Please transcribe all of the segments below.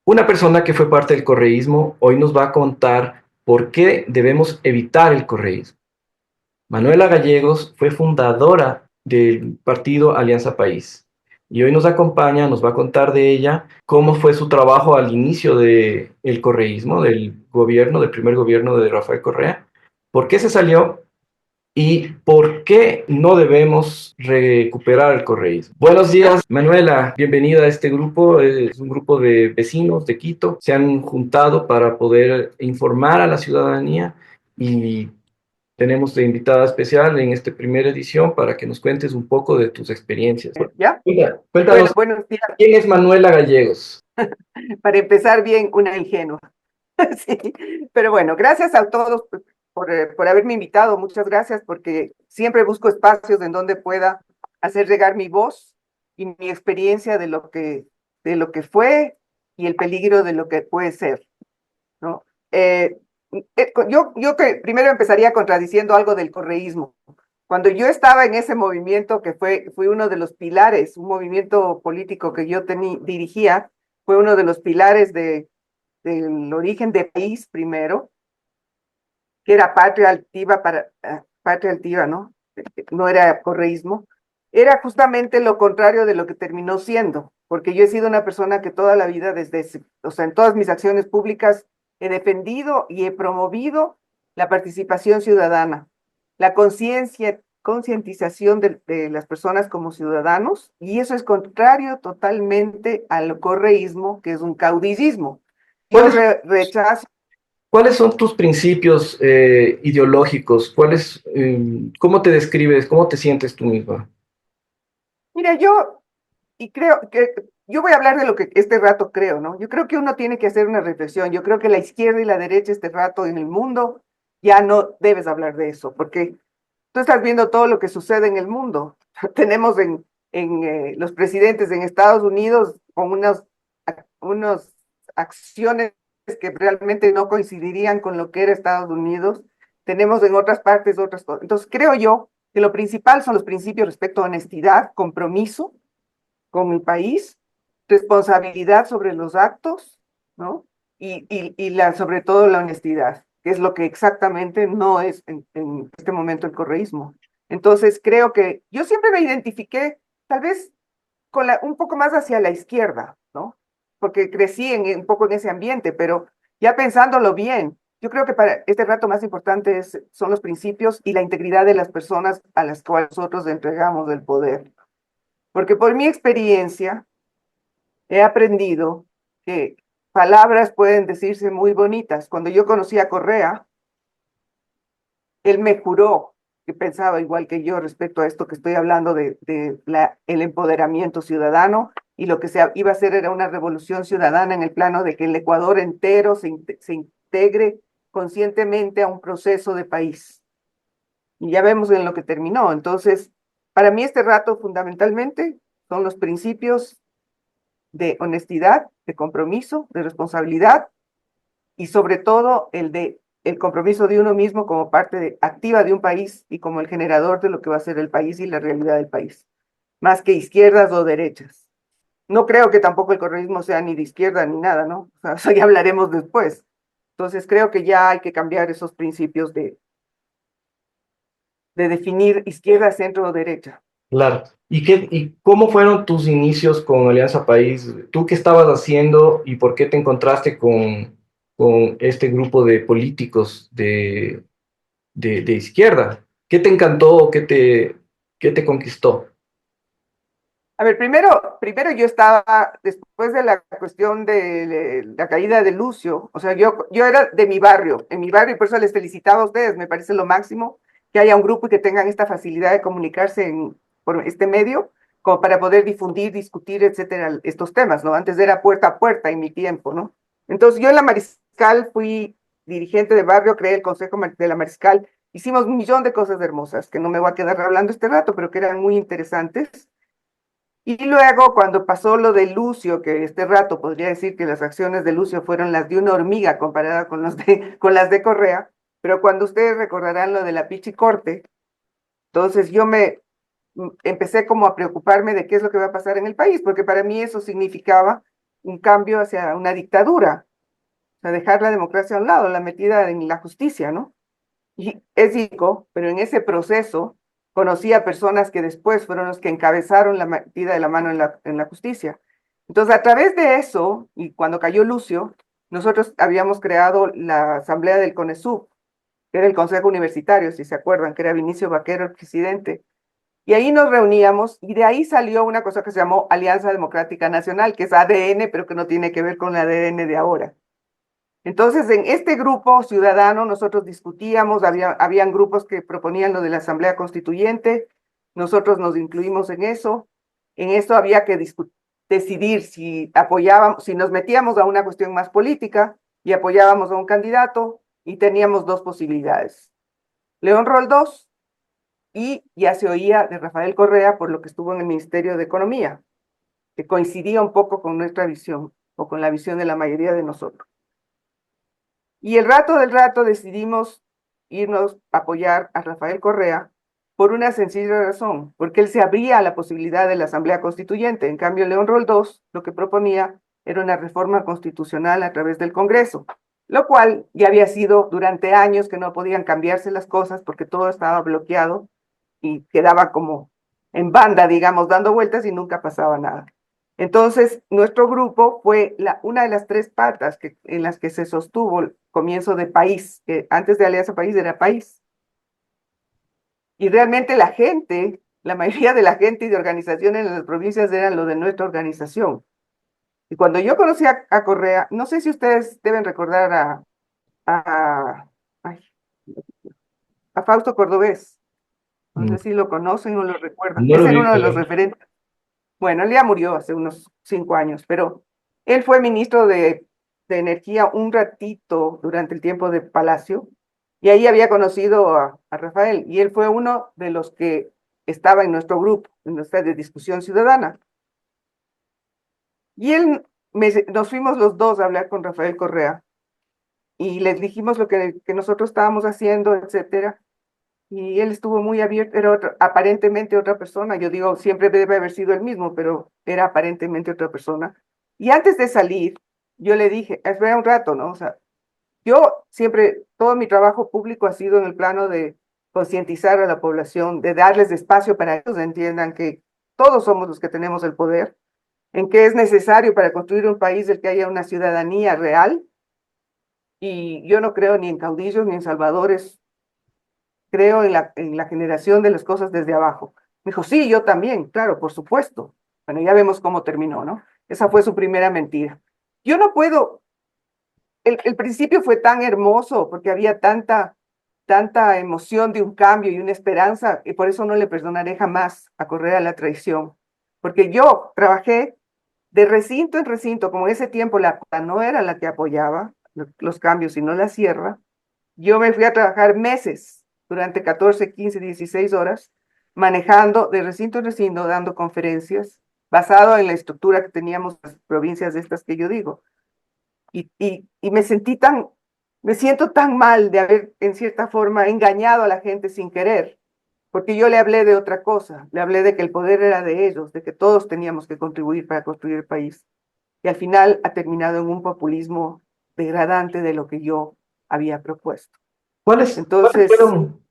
Una persona que fue parte del correísmo hoy nos va a contar por qué debemos evitar el correísmo. Manuela Gallegos fue fundadora del partido Alianza País y hoy nos acompaña, nos va a contar de ella cómo fue su trabajo al inicio del correísmo, del gobierno, del primer gobierno de Rafael Correa, por qué se salió y por qué no debemos recuperar el correísmo. Buenos días, Manuela, bienvenida a este grupo. Es un grupo de vecinos de Quito. Se han juntado para poder informar a la ciudadanía y tenemos de invitada especial en esta primera edición para que nos cuentes un poco de tus experiencias. ¿Ya? Cuéntanos, Bueno, buenos días. ¿quién es Manuela Gallegos? Para empezar bien, una ingenua. Sí. Pero bueno, gracias a todos por haberme invitado. Muchas gracias porque siempre busco espacios en donde pueda hacer llegar mi voz y mi experiencia de lo que fue y el peligro de lo que puede ser, ¿no? Yo que primero empezaría contradiciendo algo del correísmo. Cuando yo estaba en ese movimiento que fue uno de los pilares, un movimiento político que yo dirigía, fue uno de los pilares del origen del país primero, que era patria altiva, ¿no? No era correísmo. Era justamente lo contrario de lo que terminó siendo, porque yo he sido una persona que toda la vida, o sea, en todas mis acciones públicas, he defendido y he promovido la participación ciudadana, la concientización de las personas como ciudadanos, y eso es contrario totalmente al correísmo, que es un caudillismo. Yo ¿Cuáles, rechazo. ¿Cuáles son tus principios ideológicos? ¿Cómo te describes? ¿Cómo te sientes tú misma? Mira, y creo que yo voy a hablar de lo que este rato creo, ¿no? Yo creo que uno tiene que hacer una reflexión. Yo creo que la izquierda y la derecha este rato en el mundo ya no debes hablar de eso, porque tú estás viendo todo lo que sucede en el mundo. Tenemos en los presidentes en Estados Unidos con unas acciones que realmente no coincidirían con lo que era Estados Unidos. Tenemos en otras partes otras cosas. Entonces creo yo que lo principal son los principios respecto a honestidad, compromiso con el país, responsabilidad sobre los actos, ¿no? Sobre todo la honestidad, que es lo que exactamente no es en este momento el correísmo. Entonces, creo que yo siempre me identifiqué, tal vez, un poco más hacia la izquierda, ¿no? Porque crecí un poco en ese ambiente, pero ya pensándolo bien, yo creo que para este rato más importante son los principios y la integridad de las personas a las cuales nosotros entregamos el poder. Porque por mi experiencia he aprendido que palabras pueden decirse muy bonitas. Cuando yo conocí a Correa, él me juró que pensaba igual que yo respecto a esto que estoy hablando el empoderamiento ciudadano, y lo que se iba a hacer era una revolución ciudadana en el plano de que el Ecuador entero se integre conscientemente a un proceso de país. Y ya vemos en lo que terminó. Entonces, para mí este rato fundamentalmente son los principios de honestidad, de compromiso, de responsabilidad, y sobre todo el compromiso de uno mismo como activa de un país y como el generador de lo que va a ser el país y la realidad del país, más que izquierdas o derechas. No creo que tampoco el correísmo sea ni de izquierda ni nada, ¿no? O sea, eso ya hablaremos después. Entonces creo que ya hay que cambiar esos principios de definir izquierda, centro o derecha. Claro. ¿Y cómo fueron tus inicios con Alianza País? ¿Tú qué estabas haciendo y por qué te encontraste con este grupo de políticos de izquierda? ¿Qué te encantó o qué te conquistó? A ver, primero yo estaba, después de la cuestión de la caída de Lucio, o sea, yo era de mi barrio, en mi barrio, y por eso les felicitaba a ustedes, me parece lo máximo que haya un grupo y que tengan esta facilidad de comunicarse por este medio, como para poder difundir, discutir, etcétera, estos temas, ¿no? Antes era puerta a puerta en mi tiempo, ¿no? Entonces yo en la Mariscal fui dirigente de barrio, creé el Consejo de la Mariscal, hicimos un millón de cosas hermosas, que no me voy a quedar hablando este rato, pero que eran muy interesantes. Y luego, cuando pasó lo de Lucio, que este rato podría decir que las acciones de Lucio fueron las de una hormiga comparada con las de Correa, pero cuando ustedes recordarán lo de la Pichicorte, entonces yo empecé como a preocuparme de qué es lo que va a pasar en el país, porque para mí eso significaba un cambio hacia una dictadura, o sea, dejar la democracia a un lado, la metida en la justicia, ¿no? Y es cínico, pero en ese proceso conocí a personas que después fueron los que encabezaron la metida de la mano en la justicia. Entonces, a través de eso, y cuando cayó Lucio, nosotros habíamos creado la asamblea del CONESUB, que era el Consejo Universitario, si se acuerdan, que era Vinicio Vaquero el presidente. Y ahí nos reuníamos y de ahí salió una cosa que se llamó Alianza Democrática Nacional, que es ADN, pero que no tiene que ver con el ADN de ahora. Entonces, en este grupo ciudadano nosotros discutíamos, habían grupos que proponían lo de la Asamblea Constituyente, nosotros nos incluimos en eso había que decidir si apoyábamos, si nos metíamos a una cuestión más política y apoyábamos a un candidato y teníamos dos posibilidades. León Roldós y ya se oía de Rafael Correa por lo que estuvo en el Ministerio de Economía, que coincidía un poco con nuestra visión o con la visión de la mayoría de nosotros. Y el rato del rato decidimos irnos a apoyar a Rafael Correa por una sencilla razón, porque él se abría a la posibilidad de la Asamblea Constituyente. En cambio, León Roldós lo que proponía era una reforma constitucional a través del Congreso, lo cual ya había sido durante años que no podían cambiarse las cosas porque todo estaba bloqueado y quedaba como en banda, digamos, dando vueltas y nunca pasaba nada. Entonces, nuestro grupo fue una de las tres patas en las que se sostuvo el comienzo de país, que antes de Alianza País era país. Y realmente la gente, la mayoría de la gente y de organizaciones en las provincias eran lo de nuestra organización. Y cuando yo conocí a Correa, no sé si ustedes deben recordar a, ay, a Fausto Cordobés, no sé Mm, si lo conocen o lo recuerdan, no lo ese era uno ubico, de los ¿eh? referentes. Bueno, él ya murió hace unos 5 años, pero él fue ministro de Energía un ratito durante el tiempo de Palacio, y ahí había conocido a Rafael, y él fue uno de los que estaba en nuestro grupo, en nuestra de discusión ciudadana. Y nos fuimos los dos a hablar con Rafael Correa, y les dijimos lo que nosotros estábamos haciendo, etcétera. Y él estuvo muy abierto, era aparentemente otra persona, yo digo, siempre debe haber sido el mismo, pero era aparentemente otra persona. Y antes de salir, yo le dije, espera un rato, ¿no? O sea, yo siempre, todo mi trabajo público ha sido en el plano de concientizar a la población, de darles espacio para que ellos entiendan que todos somos los que tenemos el poder, en que es necesario para construir un país del que haya una ciudadanía real. Y yo no creo ni en caudillos ni en salvadores, creo en la generación de las cosas desde abajo. Me dijo, sí, yo también, claro, por supuesto. Bueno, ya vemos cómo terminó, ¿no? Esa fue su primera mentira. Yo no puedo, el principio fue tan hermoso porque había tanta emoción de un cambio y una esperanza, y por eso no le perdonaré jamás a Correa la traición. Porque yo trabajé de recinto en recinto, como en ese tiempo la no era la que apoyaba los cambios, sino la sierra. Yo me fui a trabajar meses, durante 14, 15, 16 horas, manejando de recinto en recinto, dando conferencias, basado en la estructura que teníamos las provincias de estas que yo digo. Y me siento tan mal de haber, en cierta forma, engañado a la gente sin querer, porque yo le hablé de otra cosa, le hablé de que el poder era de ellos, de que todos teníamos que contribuir para construir el país. Y al final ha terminado en un populismo degradante de lo que yo había propuesto. ¿Cuáles Entonces, fueron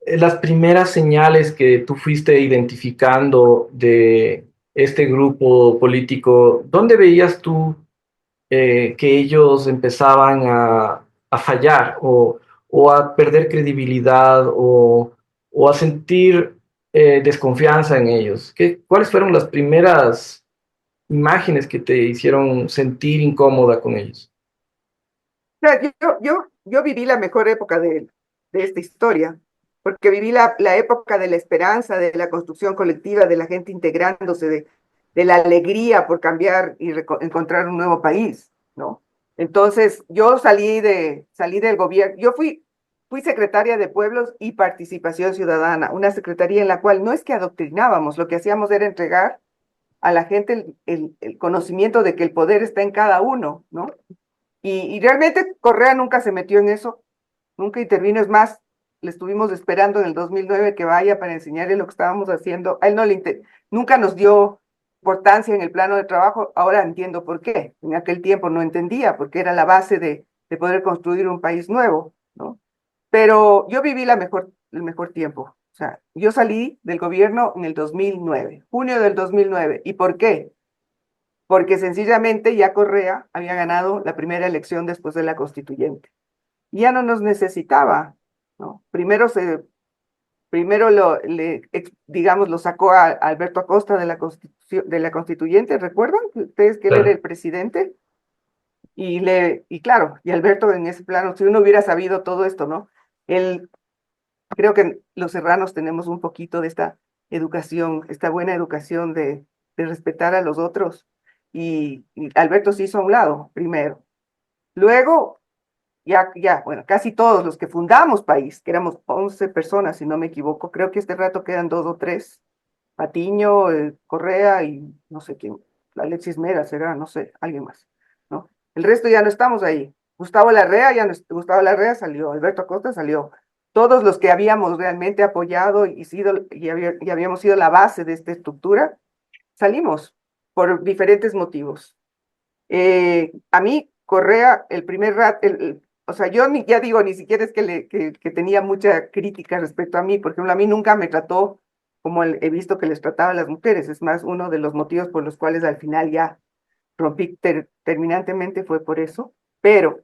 las primeras señales que tú fuiste identificando de este grupo político? ¿Dónde veías tú que ellos empezaban a fallar o a perder credibilidad o a sentir desconfianza en ellos? ¿Cuáles fueron las primeras imágenes que te hicieron sentir incómoda con ellos? sea, yo viví la mejor época de esta historia, porque viví la época de la esperanza, de la construcción colectiva, de la gente integrándose, de la alegría por cambiar y encontrar un nuevo país, ¿no? Entonces, yo salí del gobierno, fui secretaria de Pueblos y Participación Ciudadana, una secretaría en la cual no es que adoctrinábamos, lo que hacíamos era entregar a la gente el conocimiento de que el poder está en cada uno, ¿no? Y realmente Correa nunca se metió en eso, nunca intervino. Es más, le estuvimos esperando en el 2009 que vaya para enseñarle lo que estábamos haciendo. A él no nunca nos dio importancia en el plano de trabajo, ahora entiendo por qué. En aquel tiempo no entendía, porque era la base de poder construir un país nuevo, ¿no? Pero yo viví el mejor tiempo. O sea, yo salí del gobierno en el 2009, junio del 2009. ¿Y por qué? Porque sencillamente ya Correa había ganado la primera elección después de la constituyente. Y ya no nos necesitaba, ¿no? Primero digamos, lo sacó a Alberto Acosta de de la constituyente, ¿recuerdan ustedes que él era Claro. el presidente? Y claro, y Alberto en ese plano, si uno hubiera sabido todo esto, ¿no? Él, creo que los serranos tenemos un poquito de esta educación, esta buena educación de respetar a los otros, y Alberto se hizo a un lado, primero. Luego, bueno, casi todos los que fundamos país, que éramos 11 personas, si no me equivoco, creo que este rato quedan dos o tres, Patiño, Correa y no sé quién, Alexis Mera será, no sé, alguien más, ¿no? El resto ya no estamos ahí. Gustavo Larrea, ya no, Gustavo Larrea salió, Alberto Acosta salió. Todos los que habíamos realmente apoyado y habíamos sido la base de esta estructura, salimos por diferentes motivos. A mí, Correa, el primer rat, o sea, yo ya digo, ni siquiera es que tenía mucha crítica respecto a mí, por ejemplo, a mí nunca me trató como he visto que les trataba a las mujeres, es más, uno de los motivos por los cuales al final ya rompí terminantemente fue por eso, pero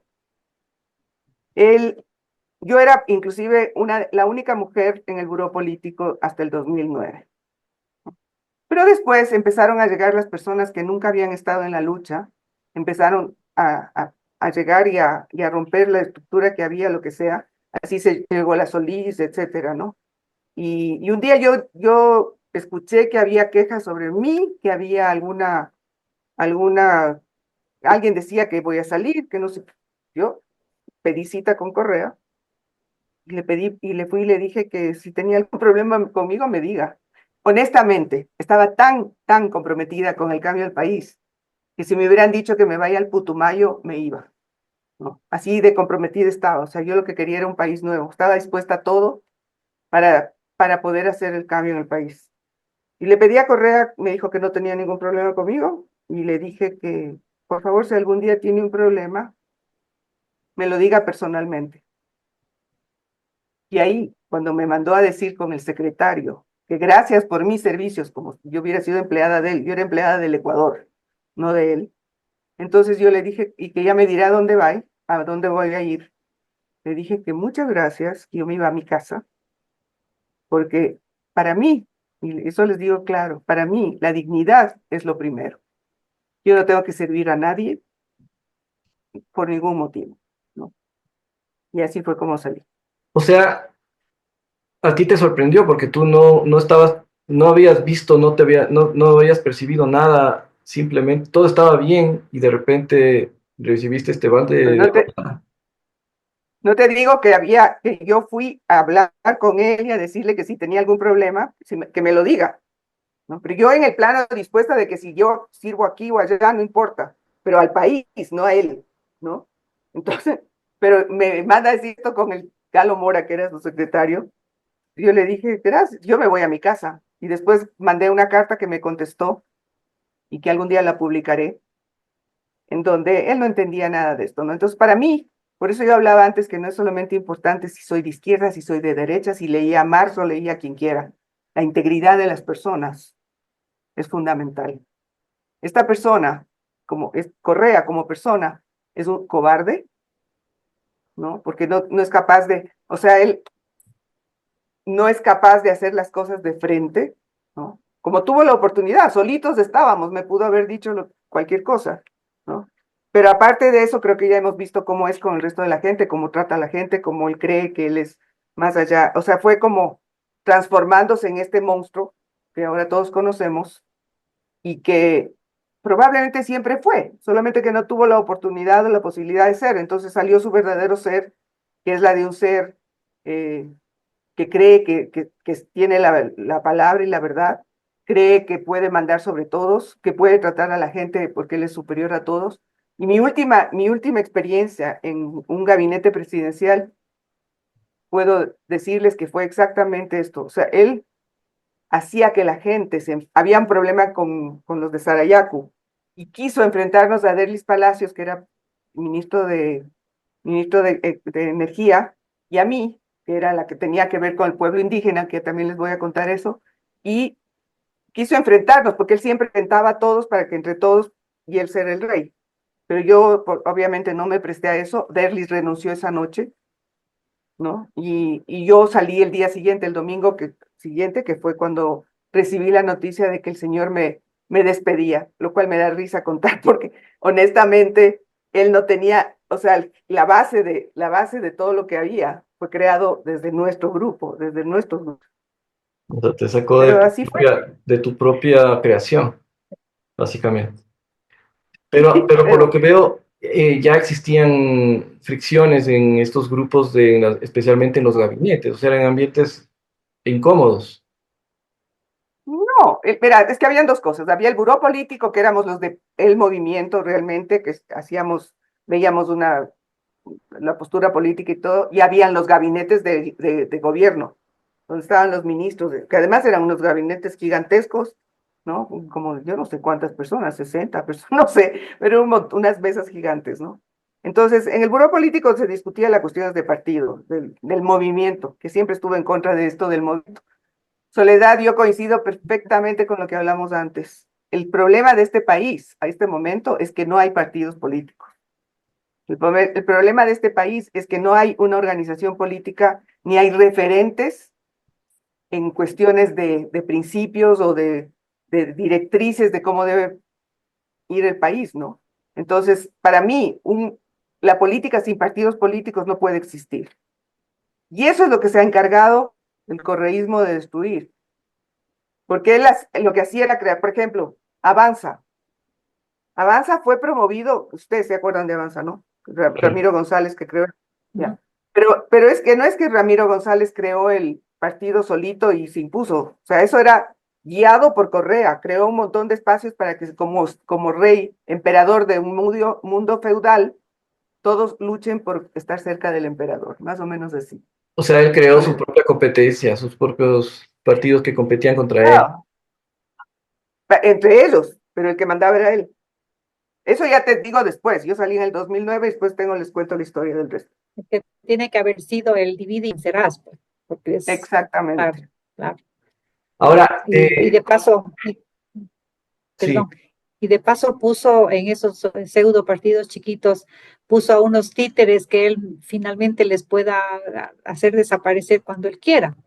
él, yo era inclusive la única mujer en el buró político hasta el 2009. Pero después empezaron a llegar las personas que nunca habían estado en la lucha, empezaron a llegar y a romper la estructura que había, lo que sea. Así se llegó la Solís, etcétera, ¿no? Y un día yo escuché que había quejas sobre mí, que había alguna, alguien decía que voy a salir, que no sé. Yo pedí cita con Correa y le pedí y le fui y le dije que si tenía algún problema conmigo me diga. Honestamente, estaba tan comprometida con el cambio del país que si me hubieran dicho que me vaya al Putumayo, me iba, ¿no? Así de comprometida estaba. O sea, yo lo que quería era un país nuevo. Estaba dispuesta a todo para poder hacer el cambio en el país. Y le pedí a Correa, me dijo que no tenía ningún problema conmigo y le dije que, por favor, si algún día tiene un problema, me lo diga personalmente. Y ahí, cuando me mandó a decir con el secretario que gracias por mis servicios, como si yo hubiera sido empleada de él, yo era empleada del Ecuador, no de él. Entonces yo le dije, y que ella me dirá a dónde voy a ir. Le dije que muchas gracias, que yo me iba a mi casa, porque para mí, y eso les digo claro, para mí la dignidad es lo primero. Yo no tengo que servir a nadie por ningún motivo, ¿no? Y así fue como salí. O sea, a ti te sorprendió porque tú no estabas, no habías visto, no habías percibido nada, simplemente todo estaba bien y de repente recibiste este balde Pues de... no te digo que yo fui a hablar con él y a decirle que si tenía algún problema, que me lo diga, ¿no? Pero yo en el plano dispuesta de que si yo sirvo aquí o allá, no importa, pero al país, no a él, ¿no? Entonces, pero me manda a decir esto con el Galo Mora, que era su secretario. Y yo le dije, gracias, yo me voy a mi casa. Y después mandé una carta que me contestó y que algún día la publicaré, en donde él no entendía nada de esto, ¿no? Entonces, para mí, por eso yo hablaba antes que no es solamente importante si soy de izquierda, si soy de derecha, si leía a Marx o leía a quien quiera. La integridad de las personas es fundamental. Esta persona, como es Correa como persona, es un cobarde, ¿no? Porque no es capaz o sea, él no es capaz de hacer las cosas de frente, ¿no? Como tuvo la oportunidad, solitos estábamos, me pudo haber dicho cualquier cosa, ¿no? Pero aparte de eso, creo que ya hemos visto cómo es con el resto de la gente, cómo trata a la gente, cómo él cree que él es más allá, o sea, fue como transformándose en este monstruo que ahora todos conocemos y que probablemente siempre fue, solamente que no tuvo la oportunidad o la posibilidad de ser, entonces salió su verdadero ser, que es la de un ser eh, que cree que tiene la palabra y la verdad, cree que puede mandar sobre todos, que puede tratar a la gente porque él es superior a todos. Y mi última experiencia en un gabinete presidencial, puedo decirles que fue exactamente esto. O sea, él hacía que la gente, había un problema con los de Sarayaku, y quiso enfrentarnos a Derlis Palacios, que era ministro de, de Energía, y a mí, que era la que tenía que ver con el pueblo indígena, que también les voy a contar eso, y quiso enfrentarnos, porque él siempre enfrentaba a todos para que entre todos y él ser el rey. Pero yo obviamente no me presté a eso. Derlis renunció esa noche, ¿no? Y yo salí el día siguiente, el domingo siguiente, que fue cuando recibí la noticia de que el señor me despedía, lo cual me da risa contar, porque honestamente él no tenía, o sea, la base de todo lo que había fue creado desde nuestro grupo, desde nuestros grupos. O sea, te sacó Pero así fue. de tu propia creación, básicamente. Pero por lo Pero que veo, ya existían fricciones en estos grupos, especialmente en los gabinetes, o sea, eran ambientes incómodos. no, mira, es que habían dos cosas. Había el buró político, que éramos los de el movimiento realmente, que hacíamos, veíamos la postura política y todo, y habían los gabinetes de gobierno, donde estaban los ministros, que además eran unos gabinetes gigantescos, ¿no? Como yo no sé cuántas personas, 60 personas, no sé, pero unas mesas gigantes, ¿no? Entonces, en el buró político se discutía las cuestiones de partido, del movimiento, que siempre estuvo en contra de esto del movimiento. Soledad, yo coincido perfectamente con lo que hablamos antes. El problema de este país a este momento es que no hay partidos políticos. El problema de este país es que no hay una organización política ni hay referentes en cuestiones de principios o de directrices de cómo debe ir el país, ¿no? Entonces, para mí, la política sin partidos políticos no puede existir. Y eso es lo que se ha encargado el correísmo de destruir. Porque él lo que hacía era crear, por ejemplo, Avanza. Avanza fue promovido, ustedes se acuerdan de Avanza, ¿no? Claro. Ramiro González que creó. Ujú. Ya. Pero es que no es que Ramiro González creó el partido solito y se impuso. O sea, eso era guiado por Correa. Creó un montón de espacios para que como rey, emperador de un mundo feudal, todos luchen por estar cerca del emperador. Más o menos así. O sea, él creó su Entonces, propia competencia, sus propios partidos que competían contra él. no, entre ellos, pero el que mandaba era él. Eso ya te digo después. Yo salí en el 2009 y después les cuento la historia del resto. Que tiene que haber sido el divide y vencerás, pues, porque es, claro, Exactamente. claro. Ahora, Y de paso, sí, perdón, y de paso puso en esos pseudo partidos chiquitos, puso a unos títeres que él finalmente les pueda hacer desaparecer cuando él quiera.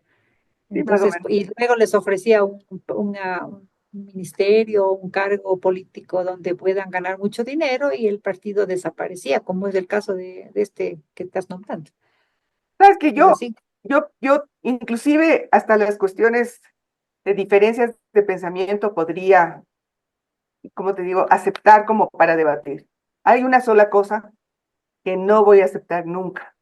Sí, más o Entonces, menos. y luego les ofrecía un ministerio, un cargo político donde puedan ganar mucho dinero y el partido desaparecía, como es el caso de este que estás nombrando. Sabes que Es así. yo, inclusive hasta las cuestiones de diferencias de pensamiento podría, como te digo, aceptar como para debatir. Hay una sola cosa que no voy a aceptar nunca,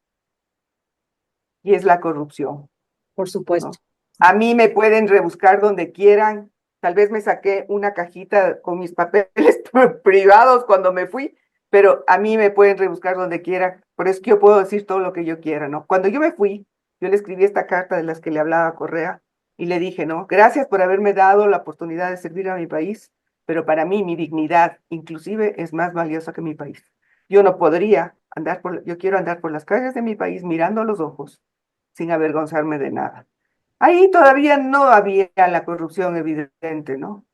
y es la corrupción, Por supuesto. ¿no? A mí me pueden rebuscar donde quieran. Tal vez me saqué una cajita con mis papeles privados cuando me fui, pero a mí me pueden rebuscar donde quiera. Por eso que yo puedo decir todo lo que yo quiera, ¿no? Cuando yo me fui, yo le escribí esta carta de las que le hablaba a Correa y le dije, ¿no? Gracias por haberme dado la oportunidad de servir a mi país, pero para mí mi dignidad inclusive es más valiosa que mi país. Yo no podría yo quiero andar por las calles de mi país mirando a los ojos sin avergonzarme de nada. Ahí todavía no había la corrupción evidente, ¿no?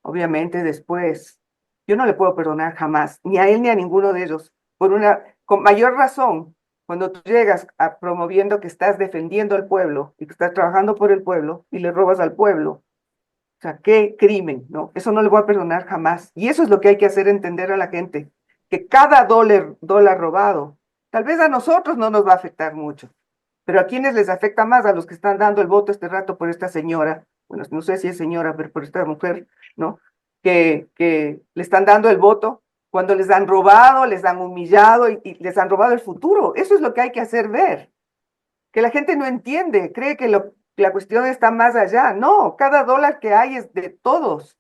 Obviamente después, yo no le puedo perdonar jamás, ni a él ni a ninguno de ellos, con mayor razón, cuando tú llegas promoviendo que estás defendiendo al pueblo y que estás trabajando por el pueblo y le robas al pueblo. O sea, qué crimen, ¿no? Eso no le voy a perdonar jamás. Y eso es lo que hay que hacer entender a la gente, que cada dólar robado, tal vez a nosotros no nos va a afectar mucho, pero a quienes les afecta más, a los que están dando el voto este rato por esta señora, bueno, no sé si es señora, pero por esta mujer, ¿no? Que le están dando el voto cuando les han robado, les han humillado y les han robado el futuro. Eso es lo que hay que hacer ver, que la gente no entiende, cree que la cuestión está más allá. No, cada dólar que hay es de todos.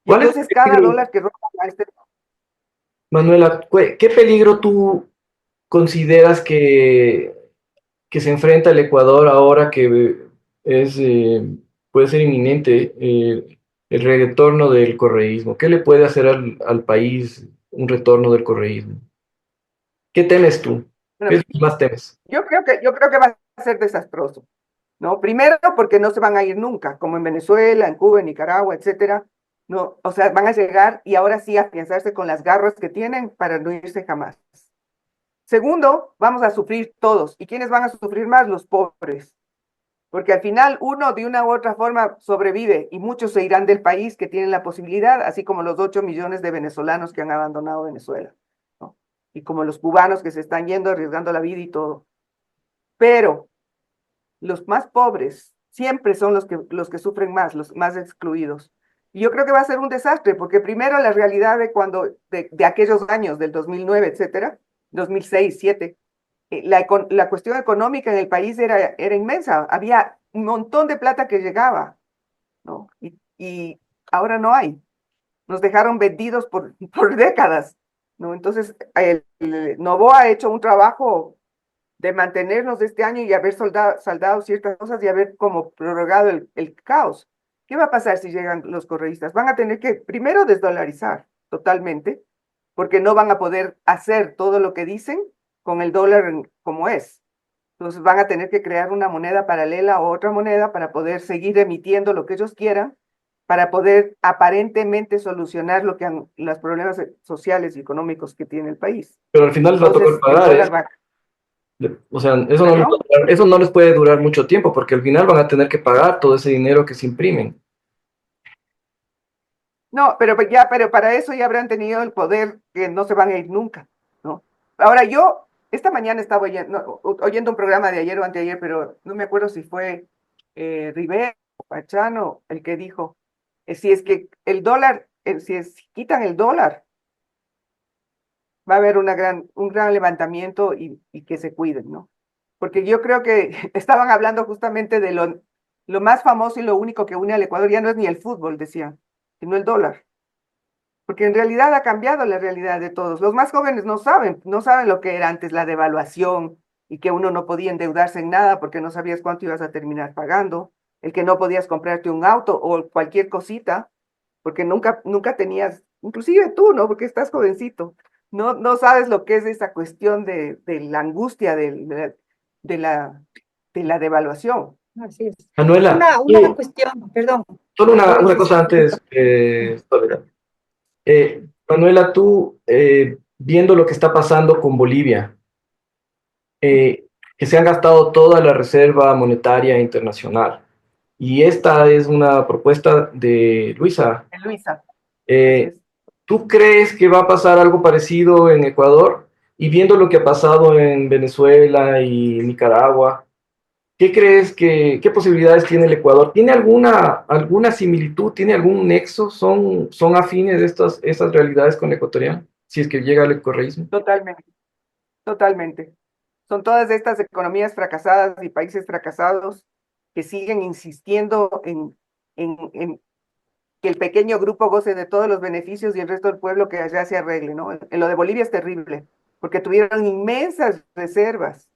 Y ¿cuál es el entonces cada peligro, dólar que roban a este... Manuela? ¿Qué peligro tú consideras que se enfrenta el Ecuador ahora que es puede ser inminente el retorno del correísmo. ¿Qué le puede hacer al país un retorno del correísmo? ¿Qué temes tú? ¿Qué es Bueno, lo que más temes? yo creo que va a ser desastroso, ¿no? Primero porque no se van a ir nunca, como en Venezuela, en Cuba, en Nicaragua, etcétera. No, o sea, van a llegar y ahora sí a afianzarse con las garras que tienen para no irse jamás. Segundo, vamos a sufrir todos. ¿Y quiénes van a sufrir más? Los pobres. Porque al final uno de una u otra forma sobrevive y muchos se irán del país que tienen la posibilidad, así como los 8 millones de venezolanos que han abandonado Venezuela, ¿no? Y como los cubanos que se están yendo arriesgando la vida y todo. Pero los más pobres siempre son los que sufren más, los más excluidos. Y yo creo que va a ser un desastre, porque primero la realidad de aquellos años, del 2009, etcétera, 2006, 2007, la cuestión económica en el país era inmensa. Había un montón de plata que llegaba, ¿no? Y ahora no hay. Nos dejaron vendidos por décadas, ¿no? Entonces, Novoa ha hecho un trabajo de mantenernos este año y haber saldado ciertas cosas y haber como prorrogado el caos. ¿Qué va a pasar si llegan los correístas? Van a tener que primero desdolarizar totalmente, porque no van a poder hacer todo lo que dicen con el dólar como es. Entonces van a tener que crear una moneda paralela o otra moneda para poder seguir emitiendo lo que ellos quieran, para poder aparentemente solucionar los problemas sociales y económicos que tiene el país. Pero al final les va a tocar Entonces el pagar, ¿eh? dólar va, O sea, perdón. eso no les puede durar mucho tiempo porque al final van a tener que pagar todo ese dinero que se imprimen. No, pero para eso ya habrán tenido el poder que no se van a ir nunca, ¿no? Ahora yo, esta mañana estaba oyendo un programa de ayer o anteayer, pero no me acuerdo si fue Rivera o Pachano el que dijo, si es que el dólar, si quitan el dólar, va a haber un gran levantamiento y que se cuiden, ¿no? Porque yo creo que estaban hablando justamente de lo más famoso y lo único que une al Ecuador, ya no es ni el fútbol, decían, sino el dólar, porque en realidad ha cambiado la realidad de todos. Los más jóvenes no saben lo que era antes la devaluación y que uno no podía endeudarse en nada porque no sabías cuánto ibas a terminar pagando, el que no podías comprarte un auto o cualquier cosita, porque nunca tenías, inclusive tú, ¿no? Porque estás jovencito, no sabes lo que es esa cuestión de la angustia de la, de la devaluación. Así es. Manuela, Una cuestión, perdón, solo una sí, cosa antes, Soledad. Manuela, tú, viendo lo que está pasando con Bolivia, que se han gastado toda la reserva monetaria internacional, y esta es una propuesta de Luisa. Luisa, así Eh, es. ¿Tú crees que va a pasar algo parecido en Ecuador? Y viendo lo que ha pasado en Venezuela y Nicaragua, ¿qué crees qué posibilidades tiene el Ecuador? ¿Tiene alguna similitud? ¿Tiene algún nexo? ¿Son afines estas realidades con el ecuatoriano? Si es que llega el correísmo. Totalmente, totalmente. Son todas estas economías fracasadas y países fracasados que siguen insistiendo en que el pequeño grupo goce de todos los beneficios y el resto del pueblo que allá se arregle, ¿no? En lo de Bolivia es terrible, porque tuvieron inmensas reservas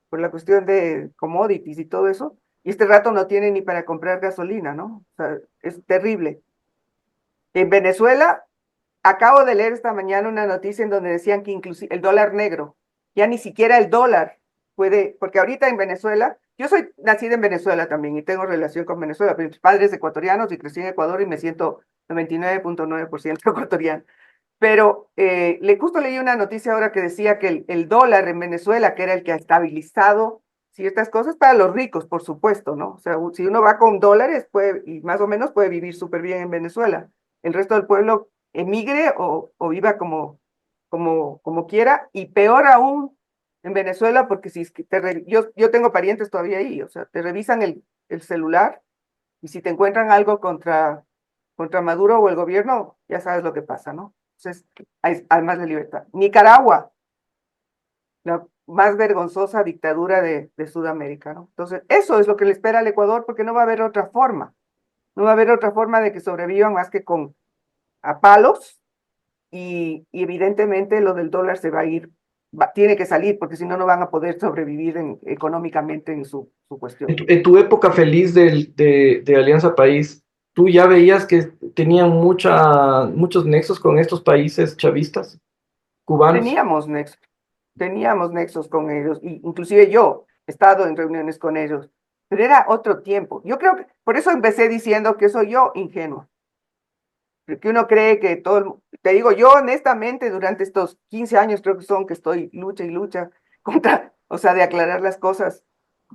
por la cuestión de commodities y todo eso, y este rato no tienen ni para comprar gasolina, ¿no? O sea, es terrible. En Venezuela, acabo de leer esta mañana una noticia en donde decían que inclusive el dólar negro, ya ni siquiera el dólar puede, porque ahorita en Venezuela, yo soy nacida en Venezuela también y tengo relación con Venezuela, pero mis padres ecuatorianos y crecí en Ecuador y me siento 99.9% ecuatoriano. Pero justo leí una noticia ahora que decía que el dólar en Venezuela, que era el que ha estabilizado ciertas cosas para los ricos, por supuesto, ¿no? O sea, si uno va con dólares y más o menos puede vivir súper bien en Venezuela. El resto del pueblo emigre o viva como quiera, y peor aún en Venezuela, porque si es que yo tengo parientes todavía ahí, o sea, te revisan el celular y si te encuentran algo contra Maduro o el gobierno, ya sabes lo que pasa, ¿no? Entonces, hay más de libertad. Nicaragua, la más vergonzosa dictadura de Sudamérica, ¿no? Entonces, eso es lo que le espera al Ecuador, porque no va a haber otra forma. No va a haber otra forma de que sobrevivan más que a palos, y evidentemente lo del dólar se va a ir tiene que salir, porque si no, no van a poder sobrevivir económicamente en su cuestión. En tu época feliz de Alianza País, ¿tú ya veías que tenían muchos nexos con estos países chavistas, cubanos? Teníamos nexos con ellos, y inclusive yo he estado en reuniones con ellos, pero era otro tiempo. Yo creo que, por eso empecé diciendo que soy yo ingenuo, porque uno cree que te digo, yo honestamente durante estos 15 años creo que son que estoy lucha y lucha contra, o sea, de aclarar las cosas,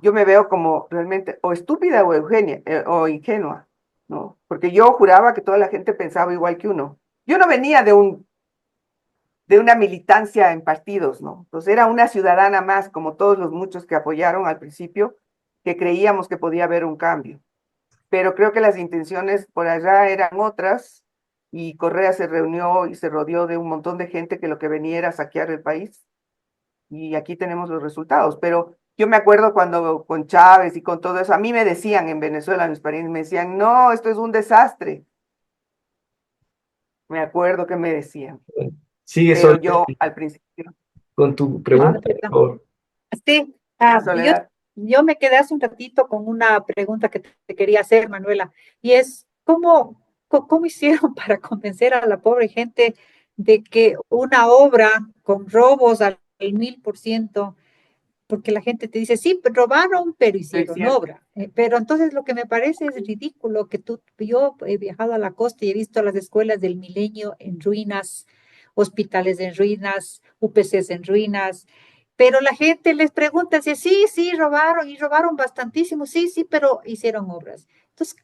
yo me veo como realmente o estúpida o Eugenia, o ingenua, ¿no? Porque yo juraba que toda la gente pensaba igual que uno. Yo no venía de una militancia en partidos, ¿no? Entonces era una ciudadana más, como todos los muchos que apoyaron al principio, que creíamos que podía haber un cambio. Pero creo que las intenciones por allá eran otras, y Correa se reunió y se rodeó de un montón de gente que lo que venía era saquear el país, y aquí tenemos los resultados. Pero yo me acuerdo cuando con Chávez y con todo eso, a mí me decían en Venezuela, mis parientes me decían, no, esto es un desastre. Me acuerdo que me decían, Sigue pero Sol, yo al principio, con tu Ah, pregunta, por perdón. favor. Sí, Soledad. yo me quedé hace un ratito con una pregunta que te quería hacer, Manuela, y es, ¿cómo hicieron para convencer a la pobre gente de que una obra con robos al 1000%, porque la gente te dice, sí, robaron, pero Lo hicieron hicieron. obra? Pero entonces lo que me parece es ridículo que yo he viajado a la costa y he visto las escuelas del Milenio en ruinas, hospitales en ruinas, UPCs en ruinas, pero la gente les pregunta si sí, sí, robaron y robaron bastantísimo, sí, sí, pero hicieron obras. Entonces,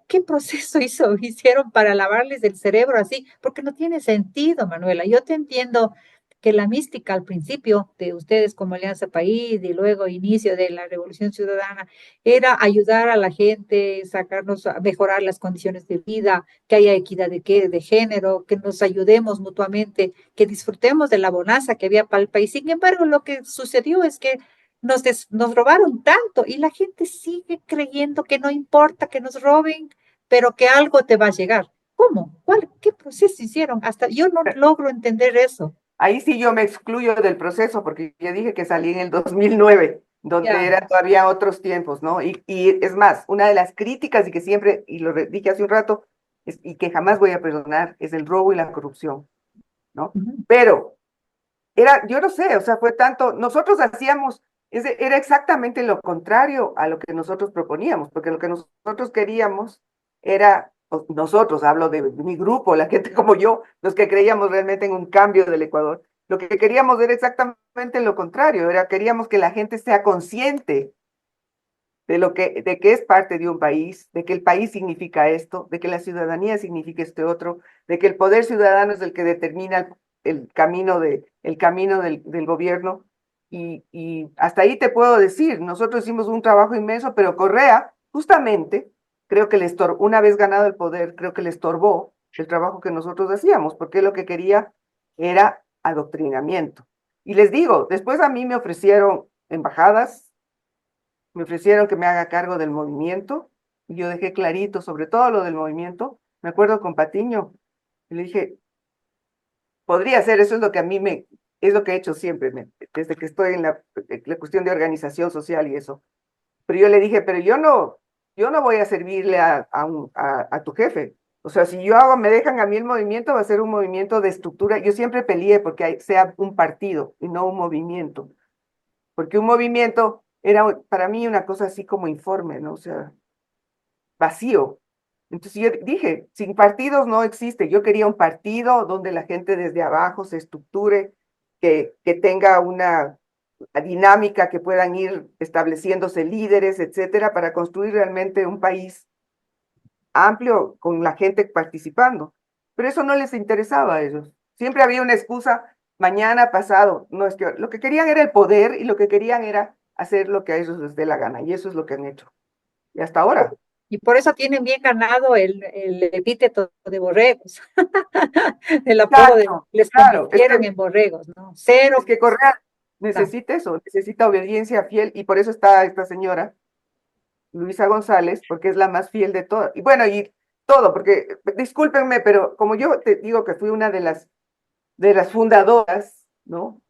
qué proceso hicieron para lavarles el cerebro así? Porque no tiene sentido, Manuela. Yo te entiendo que la mística al principio de ustedes como Alianza País y luego inicio de la Revolución Ciudadana era ayudar a la gente, sacarnos a mejorar las condiciones de vida, que haya equidad de género, que nos ayudemos mutuamente, que disfrutemos de la bonanza que había para el país. Sin embargo, lo que sucedió es que nos robaron tanto y la gente sigue creyendo que no importa que nos roben, pero que algo te va a llegar. ¿Cómo? ¿Qué proceso hicieron? Hasta yo no logro entender eso. Ahí sí yo me excluyo del proceso, porque ya dije que salí en el 2009, donde Ya. eran todavía otros tiempos, ¿no? Y es más, una de las críticas, y que siempre, y dije hace un rato, y que jamás voy a perdonar, es el robo y la corrupción, ¿no? Ujú. Pero yo no sé, o sea, fue tanto, nosotros hacíamos, era exactamente lo contrario a lo que nosotros proponíamos, porque lo que nosotros queríamos era, nosotros, hablo de mi grupo, la gente como yo, los que creíamos realmente en un cambio del Ecuador, lo que queríamos era exactamente lo contrario, queríamos que la gente sea consciente de que es parte de un país, de que el país significa esto, de que la ciudadanía significa este otro, de que el poder ciudadano es el que determina el camino del gobierno. Y hasta ahí te puedo decir, nosotros hicimos un trabajo inmenso, pero Correa, justamente, creo que una vez ganado el poder, creo que le estorbó el trabajo que nosotros hacíamos, porque lo que quería era adoctrinamiento. Y les digo, después a mí me ofrecieron embajadas, me ofrecieron que me haga cargo del movimiento, y yo dejé clarito, sobre todo lo del movimiento. Me acuerdo con Patiño, y le dije, podría ser, eso es lo que a mí es lo que he hecho siempre, desde que estoy en la cuestión de organización social y eso. Pero yo le dije, pero yo no voy a servirle a tu jefe. O sea, si me dejan a mí el movimiento, va a ser un movimiento de estructura. Yo siempre peleé porque sea un partido y no un movimiento, porque un movimiento era para mí una cosa así como informe, ¿no? O sea, vacío. Entonces yo dije, sin partidos no existe. Yo quería un partido donde la gente desde abajo se estructure, que tenga una dinámica, que puedan ir estableciéndose líderes, etcétera, para construir realmente un país amplio con la gente participando. Pero eso no les interesaba a ellos. Siempre había una excusa, mañana, pasado. No, es que lo que querían era el poder, y lo que querían era hacer lo que a ellos les dé la gana. Y eso es lo que han hecho. Y hasta ahora. Y por eso tienen bien ganado el epíteto de borregos, el apodo Exacto, les claro. convirtieron en borregos, ¿no? Es Cero. que Correa Está. necesita eso, necesita obediencia fiel, y por eso está esta señora, Luisa González, porque es la más fiel de todas. Y bueno, y todo, porque discúlpenme, pero como yo te digo que fui una de las fundadoras, ¿no?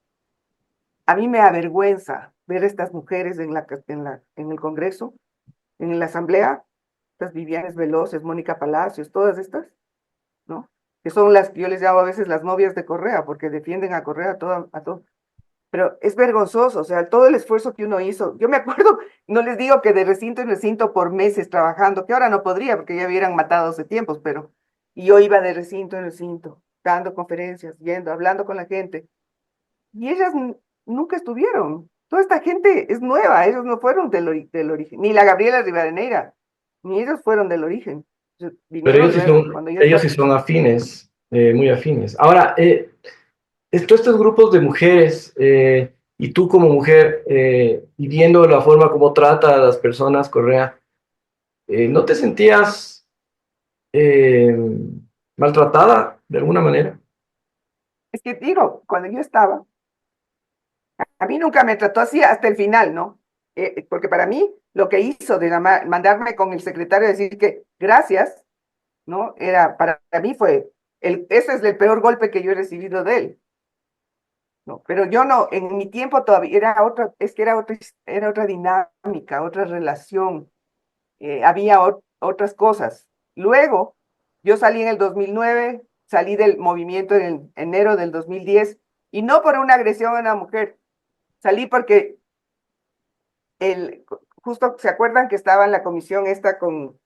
a mí me avergüenza ver a estas mujeres en el Congreso, en la Asamblea, estas Vivianes Veloces, Mónica Palacios, todas estas, ¿no? Que son las que yo les llamo a veces las novias de Correa, porque defienden a Correa a todo. Pero es vergonzoso, o sea, todo el esfuerzo que uno hizo. Yo me acuerdo, no les digo que de recinto en recinto por meses trabajando, que ahora no podría porque ya hubieran matado hace tiempos, pero y yo iba de recinto en recinto, dando conferencias, yendo, hablando con la gente. Y ellas nunca estuvieron. Toda esta gente es nueva, ellos no fueron del origen, ni la Gabriela Rivadeneira, ni ellos fueron del origen. Pero Vinieron luego, cuando ya ellos está. sí son afines, muy afines. Ahora, estos grupos de mujeres, y tú como mujer, y viendo la forma como trata a las personas, Correa, ¿no te sentías eh, maltratada de alguna manera? Es que digo, cuando yo estaba, a mí nunca me trató así hasta el final, ¿no? Porque para mí lo que hizo de mandarme con el secretario a decir que gracias, ¿no? Para mí fue, ese es el peor golpe que yo he recibido de él, ¿no? Pero yo no, en mi tiempo todavía era otra, es que era otra dinámica, otra relación, había otras cosas. Luego, yo salí en el 2009, salí del movimiento en enero del 2010, y no por una agresión a una mujer, salí porque justo se acuerdan que estaba en la comisión esta con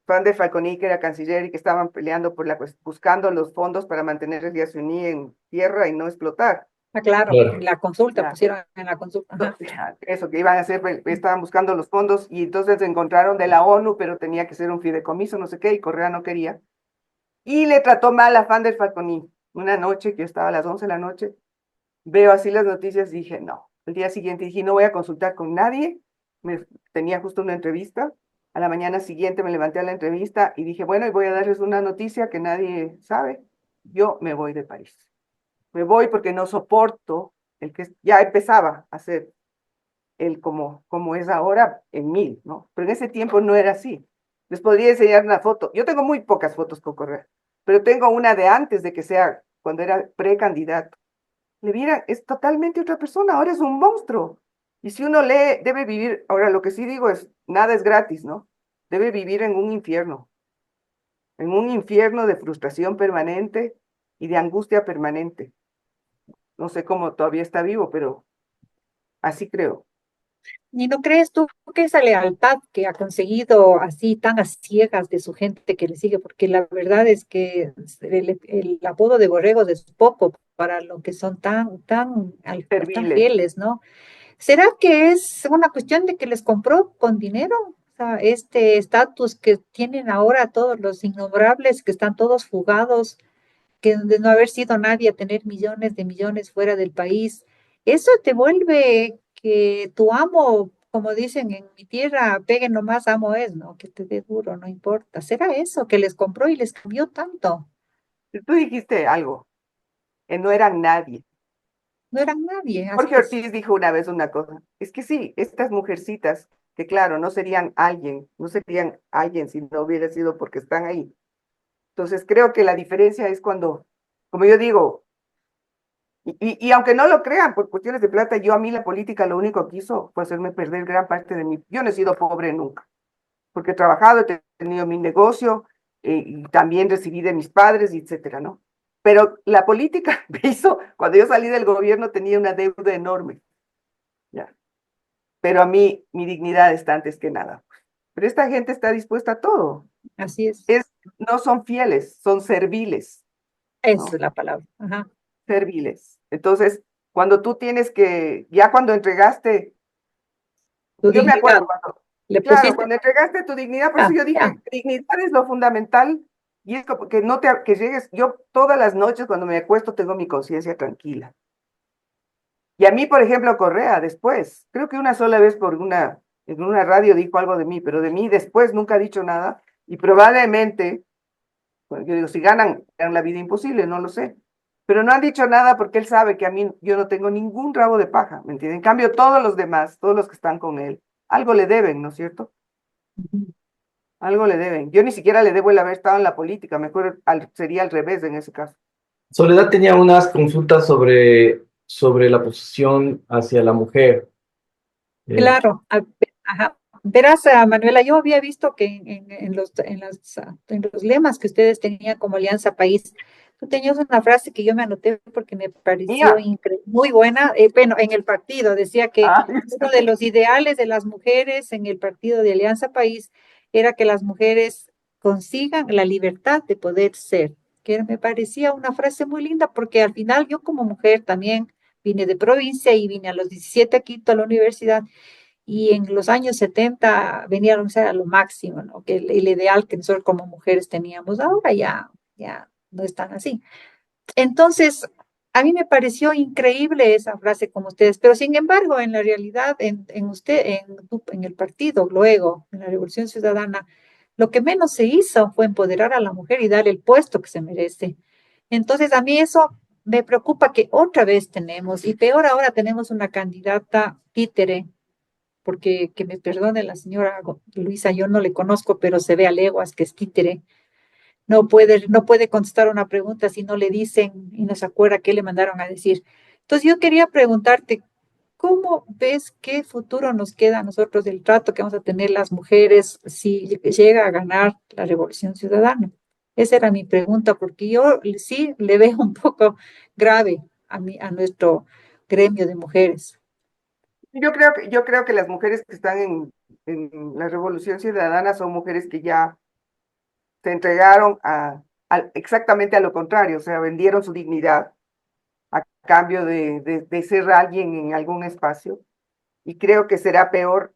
Juan de Falconi, que era canciller, y que estaban peleando buscando los fondos para mantener el Yasuní en tierra y no explotar. Ah, claro, en Claro. la consulta, Ya. pusieron en la consulta. Ajá. Eso, que iban a hacer, estaban buscando los fondos y entonces encontraron de la ONU, pero tenía que ser un fideicomiso, no sé qué, y Correa no quería. Y le trató mal a Juan de Falconi. Una noche, que yo estaba a las 11 de la noche, veo así las noticias y dije, no. El día siguiente dije, no voy a consultar con nadie. Tenía justo una entrevista. A la mañana siguiente me levanté a la entrevista y dije, bueno, y voy a darles una noticia que nadie sabe. Yo me voy de París. Me voy porque no soporto el que ya empezaba a ser el como es ahora en 1000, ¿no? Pero en ese tiempo no era así. Les podría enseñar una foto. Yo tengo muy pocas fotos con Correa, pero tengo una de antes de que sea, cuando era precandidato. Le vieran, es totalmente otra persona, ahora es un monstruo. Y si uno lee, debe vivir, ahora lo que sí digo es, nada es gratis, ¿no? Debe vivir en un infierno de frustración permanente y de angustia permanente. No sé cómo todavía está vivo, pero así creo. ¿Y no crees tú que esa lealtad que ha conseguido así tan a ciegas de su gente que le sigue? Porque la verdad es que el apodo de borregos es poco para lo que son tan Serviles. fieles, ¿no? ¿Será que es una cuestión de que les compró con dinero? O sea, este estatus que tienen ahora todos los innombrables, que están todos fugados, que de no haber sido nadie a tener millones de millones fuera del país, eso te vuelve que tu amo, como dicen en mi tierra, pegue nomás amo es, ¿no? Que te dé duro, no importa. ¿Será eso que les compró y les cambió tanto? Tú dijiste algo, que no eran nadie. No eran nadie, así Jorge es. Ortiz dijo una vez una cosa, es que sí, estas mujercitas, que claro, no serían alguien si no hubiera sido porque están ahí. Entonces creo que la diferencia es cuando, como yo digo, y aunque no lo crean por cuestiones de plata, yo a mí la política lo único que hizo fue hacerme perder gran parte de mi, yo no he sido pobre nunca, porque he trabajado, he tenido mi negocio, y también recibí de mis padres, etcétera, ¿no? Pero la política me hizo, cuando yo salí del gobierno tenía una deuda enorme, ¿ya? Pero a mí mi dignidad está antes que nada. Pero esta gente está dispuesta a todo. Así es. Es, no son fieles, son serviles, Esa es ¿no? la palabra. Ajá. Serviles. Entonces, cuando tú tienes que, ya cuando entregaste, Tu yo me dignidad. acuerdo cuando, Le claro, pusiste, cuando entregaste tu dignidad, por eso ah, yo ya. dije, dignidad es lo fundamental y es como que no te, que llegues, yo todas las noches cuando me acuesto tengo mi conciencia tranquila. Y a mí, por ejemplo, Correa, después, creo que una sola vez en una radio dijo algo de mí, pero de mí después nunca ha dicho nada y probablemente, bueno, yo digo, si ganan la vida imposible, no lo sé. Pero no han dicho nada porque él sabe que a mí yo no tengo ningún rabo de paja, ¿me entienden? En cambio, todos los demás, todos los que están con él, algo le deben, ¿no es cierto? Ujú. Algo le deben. Yo ni siquiera le debo el haber estado en la política, mejor sería al revés en ese caso. Soledad tenía unas consultas sobre sobre la posición hacia la mujer. Eh, Claro, ajá. Verás, Manuela, yo había visto que en los lemas que ustedes tenían como Alianza País, tú tenías una frase que yo me anoté porque me pareció Mía. muy buena. Bueno, en el partido decía que Ah, uno de los ideales de las mujeres en el partido de Alianza País era que las mujeres consigan la libertad de poder ser, que me parecía una frase muy linda porque al final yo como mujer también vine de provincia y vine a los 17 a Quito a la universidad y en los años 70 venían a ser a lo máximo, ¿no? Que el ideal que nosotros como mujeres teníamos, ahora ya no es tan así. Entonces, a mí me pareció increíble esa frase como ustedes, pero sin embargo, en la realidad, en el partido, luego, en la Revolución Ciudadana, lo que menos se hizo fue empoderar a la mujer y darle el puesto que se merece. Entonces, a mí eso me preocupa que otra vez tenemos, y peor ahora tenemos una candidata títere porque que me perdone la señora Luisa, yo no le conozco, pero se ve a leguas que es títere. No puede contestar una pregunta si no le dicen y no se acuerda qué le mandaron a decir. Entonces yo quería preguntarte, ¿cómo ves qué futuro nos queda a nosotros del trato que vamos a tener las mujeres si llega a ganar la Revolución Ciudadana? Esa era mi pregunta, porque yo sí le veo un poco grave a nuestro gremio de mujeres. yo creo que las mujeres que están en la Revolución Ciudadana son mujeres que ya se entregaron exactamente a lo contrario, o sea, vendieron su dignidad a cambio de ser alguien en algún espacio. Y creo que será peor.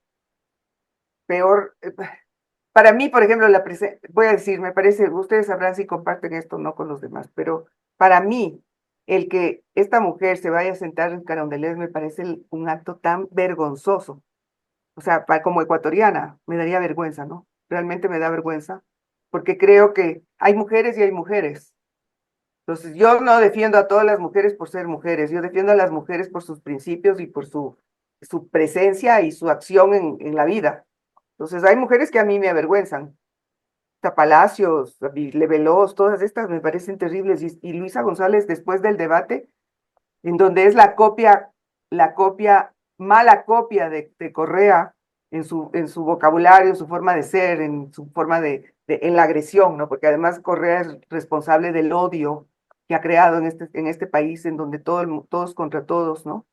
Para mí, por ejemplo, voy a decir, me parece, ustedes sabrán si comparten esto o no con los demás, pero para mí, el que esta mujer se vaya a sentar en Carondelet me parece un acto tan vergonzoso. O sea, como ecuatoriana, me daría vergüenza, ¿no? Realmente me da vergüenza, porque creo que hay mujeres y hay mujeres. Entonces, yo no defiendo a todas las mujeres por ser mujeres, yo defiendo a las mujeres por sus principios y por su presencia y su acción en la vida. Entonces, hay mujeres que a mí me avergüenzan. Palacios, Levelos, todas estas me parecen terribles. Y Luisa González, después del debate, en donde es mala copia de Correa en su vocabulario, en su forma de ser, en su forma en la agresión, ¿no? Porque además Correa es responsable del odio que ha creado en este país, en donde todos contra todos, ¿no?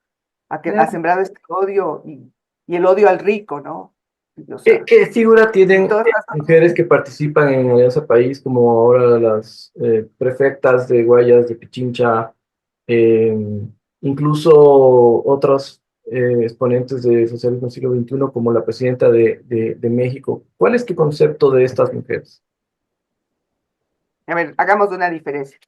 Ha Claro. sembrado este odio y el odio al rico, ¿no? O ¿Qué, sea, qué figura y tienen todas estas mujeres que participan en Alianza País, como ahora las prefectas de Guayas, de Pichincha, eh, incluso otros exponentes de socialismo siglo XXI, como la presidenta de México? ¿Cuál es tu concepto de estas mujeres? A ver, hagamos una diferencia.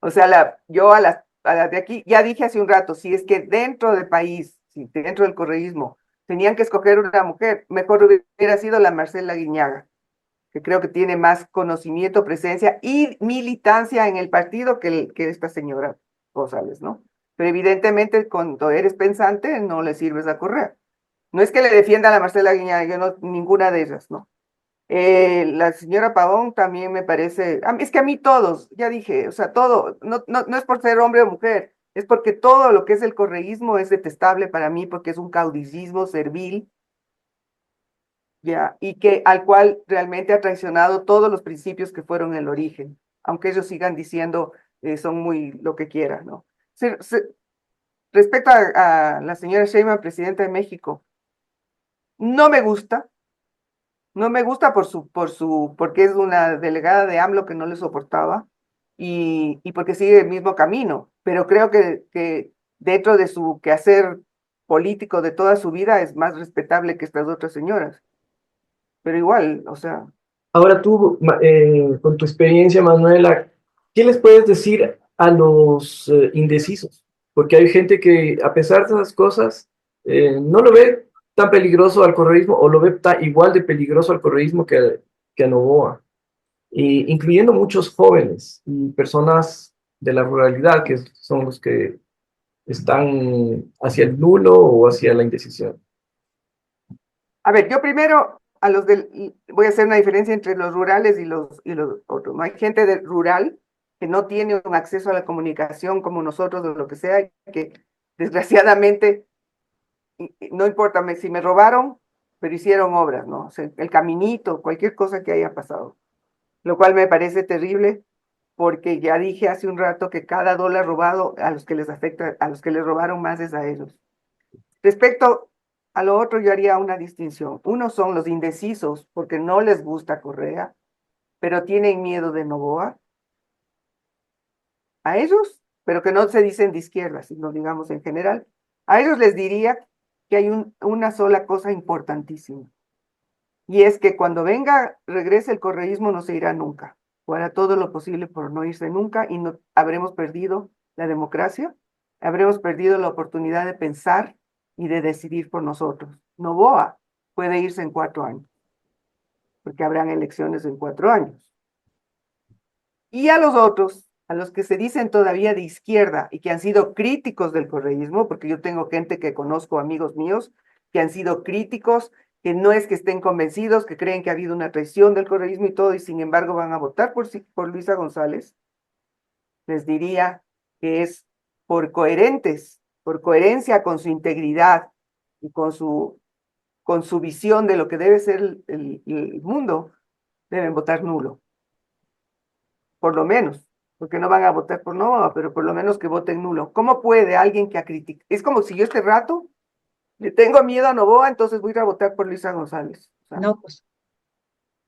O sea, yo a las de aquí, ya dije hace un rato, si es que dentro del país, si dentro del correísmo, tenían que escoger una mujer, mejor hubiera sido la Marcela Guiñaga, que creo que tiene más conocimiento, presencia y militancia en el partido que esta señora González, ¿no? Pero evidentemente cuando eres pensante no le sirves a Correa. No es que le defienda a la Marcela Guiñaga, yo no, ninguna de ellas, ¿no? La señora Pavón también me parece, es que a mí todos, ya dije, o sea, todo, no es por ser hombre o mujer, es porque todo lo que es el correísmo es detestable para mí porque es un caudillismo servil, ya, y al cual realmente ha traicionado todos los principios que fueron el origen, aunque ellos sigan diciendo son muy lo que quieran, ¿no? Respecto a la señora Sheinbaum, presidenta de México, no me gusta. No me gusta porque es una delegada de AMLO que no le soportaba y porque sigue el mismo camino, pero creo que dentro de su quehacer político de toda su vida es más respetable que estas otras señoras. Pero igual, o sea, Ahora tú, con tu experiencia, Manuela, ¿qué les puedes decir a los indecisos? Porque hay gente que, a pesar de esas cosas, no lo ve tan peligroso al correísmo o lo ve igual de peligroso al correísmo que a Novoa, incluyendo muchos jóvenes y personas de la ruralidad que son los que están hacia el nulo o hacia la indecisión. a ver, yo primero voy a hacer una diferencia entre los rurales y los otros. No hay gente rural que no tiene un acceso a la comunicación como nosotros o lo que sea, que desgraciadamente, no importa si me robaron, pero hicieron obras, ¿no? O sea, el caminito, cualquier cosa que haya pasado, lo cual me parece terrible porque ya dije hace un rato que cada dólar robado a los que les afecta, a los que les robaron más es a ellos. Respecto a lo otro, yo haría una distinción. Uno son los indecisos porque no les gusta Correa, pero tienen miedo de Noboa. A ellos, pero que no se dicen de izquierda, sino digamos en general, a ellos les diría que hay una sola cosa importantísima. Y es que cuando venga, regrese el correísmo, no se irá nunca. O hará todo lo posible por no irse nunca y no habremos perdido la democracia, habremos perdido la oportunidad de pensar y de decidir por nosotros. Noboa puede irse en 4 años, porque habrán elecciones en 4 años. Y a los otros, a los que se dicen todavía de izquierda y que han sido críticos del correísmo, porque yo tengo gente que conozco, amigos míos, que han sido críticos, que no es que estén convencidos, que creen que ha habido una traición del correísmo y todo, y sin embargo van a votar por Luisa González, les diría que es por coherentes, por coherencia con su integridad y con su visión de lo que debe ser el mundo, deben votar nulo. Por lo menos, porque no van a votar por no, pero por lo menos que voten nulo. ¿Cómo puede alguien que ha criticado? Es como si yo este rato le tengo miedo a Noboa, entonces voy a ir a votar por Luisa González. O sea, No, pues.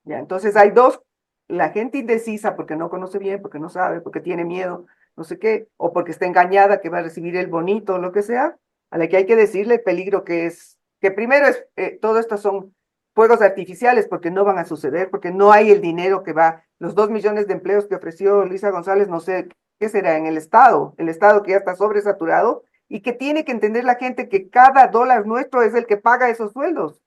ya, entonces hay dos, la gente indecisa porque no conoce bien, porque no sabe, porque tiene miedo, no sé qué, o porque está engañada que va a recibir el bonito o lo que sea, a la que hay que decirle el peligro que es, que primero es, todo esto son fuegos artificiales porque no van a suceder, porque no hay el dinero que va, los 2 millones de empleos que ofreció Luisa González, no sé qué será en el Estado que ya está sobresaturado y que tiene que entender la gente que cada dólar nuestro es el que paga esos sueldos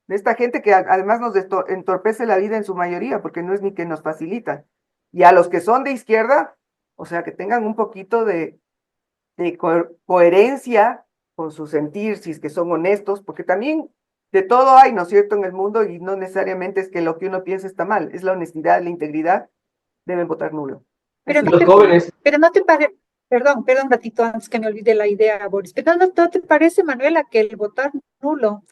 de esta gente que además nos entorpece la vida en su mayoría, porque no es ni que nos facilita. Y a los que son de izquierda, o sea, que tengan un poquito de coherencia con su sentir, si es que son honestos, porque también de todo hay, ¿no es cierto?, en el mundo, y no necesariamente es que lo que uno piensa está mal, es la honestidad, la integridad, deben votar nulo. Pero Y no los te, jóvenes, pero no te parece, perdón, un ratito antes que me olvide la idea, Boris, pero no te parece, Manuela, que el votar nulo,